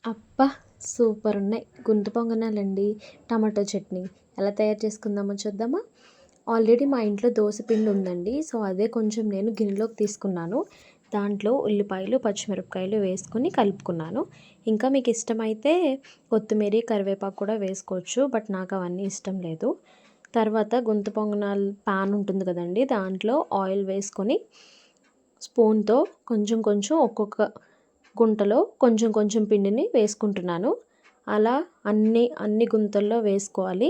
అబ్బా! సూపర్ ఉన్నాయి గుంత పొంగనాలండి. టమాటో చట్నీ ఎలా తయారు చేసుకుందామో చూద్దామా? ఆల్రెడీ మా ఇంట్లో దోస పిండి ఉందండి. సో, అదే కొంచెం నేను గిన్నెలోకి తీసుకున్నాను. దాంట్లో ఉల్లిపాయలు, పచ్చిమిరపకాయలు వేసుకొని కలుపుకున్నాను. ఇంకా మీకు ఇష్టమైతే కొత్తిమీర, కరివేపాకు కూడా వేసుకోవచ్చు. బట్ నాకు అవన్నీ ఇష్టం లేదు. తర్వాత గుంత పొంగనాలు పాన్ ఉంటుంది కదండీ! దాంట్లో ఆయిల్ వేసుకొని స్పూన్‌తో కొంచెం కొంచెం ఒక్కొక్క గుంటలో కొంచెం కొంచెం పిండిని వేసుకుంటున్నాను. అలా అన్ని గుంతల్లో వేసుకోవాలి.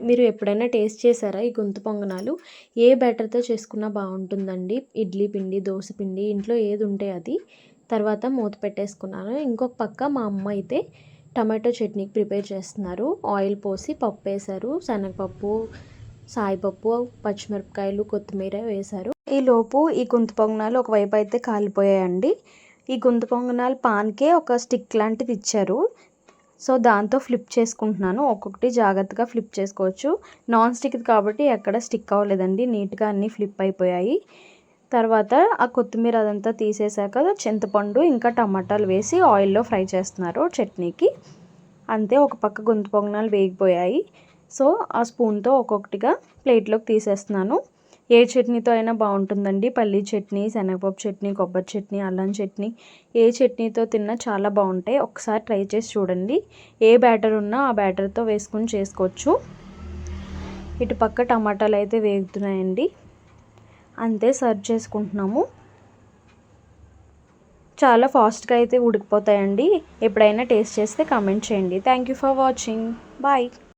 మీరు ఎప్పుడైనా టేస్ట్ చేశారా ఈ గుంత పొంగనాలు? ఏ బ్యాటర్‌తో చేసుకున్నా బాగుంటుందండి. ఇడ్లీ పిండి, దోస పిండి ఇంట్లో ఏది ఉంటే అది. తర్వాత మూత పెట్టేసుకున్నాను. ఇంకొక పక్క మా అమ్మ అయితే టమాటో చట్నీ ప్రిపేర్ చేస్తున్నారు. ఆయిల్ పోసి పప్పు వేశారు. శనగపప్పు, సాయిపప్పు, పచ్చిమిరపకాయలు, కొత్తిమీర వేశారు. ఈలోపు ఈ గుంత పొంగనాలు ఒకవైపు అయితే కాలిపోయాయండి. ఈ గుంత పొంగనాలు పాన్‌కే ఒక స్టిక్ లాంటిది ఇచ్చారు. సో, దాంతో ఫ్లిప్ చేసుకుంటున్నాను. ఒక్కొక్కటి జాగ్రత్తగా ఫ్లిప్ చేసుకోవచ్చు. నాన్ స్టిక్‌ది కాబట్టి ఎక్కడ స్టిక్ అవ్వలేదండి. నీట్‌గా అన్నీ ఫ్లిప్ అయిపోయాయి. తర్వాత ఆ కొత్తిమీర అదంతా తీసేసాక చింతపండు ఇంకా టమాటాలు వేసి ఆయిల్‌లో ఫ్రై చేస్తున్నారు చట్నీకి. అంతే, ఒక పక్క గుంత పొంగనాలు వేగిపోయాయి. సో, ఆ స్పూన్‌తో ఒక్కొక్కటిగా ప్లేట్‌లోకి తీసేస్తున్నాను. ఏ చట్నీతో అయినా బాగుంటుందండి. పల్లీ చట్నీ, శనగపప్పు చట్నీ, కొబ్బరి చట్నీ, అల్లం చట్నీ ఏ చట్నీతో తిన్నా చాలా బాగుంటాయి. ఒకసారి ట్రై చేసి చూడండి. ఏ బ్యాటర్ ఉన్నా ఆ బ్యాటర్తో వేసుకొని చేసుకోవచ్చు. ఇటు పక్క టమాటాలు అయితే వేగుతున్నాయండి. అంతే, సర్వ్ చేసుకుంటున్నాము. చాలా ఫాస్ట్గా అయితే ఉడికిపోతాయండి. ఎప్పుడైనా టేస్ట్ చేస్తే కామెంట్ చేయండి. Thank you for watching. Bye.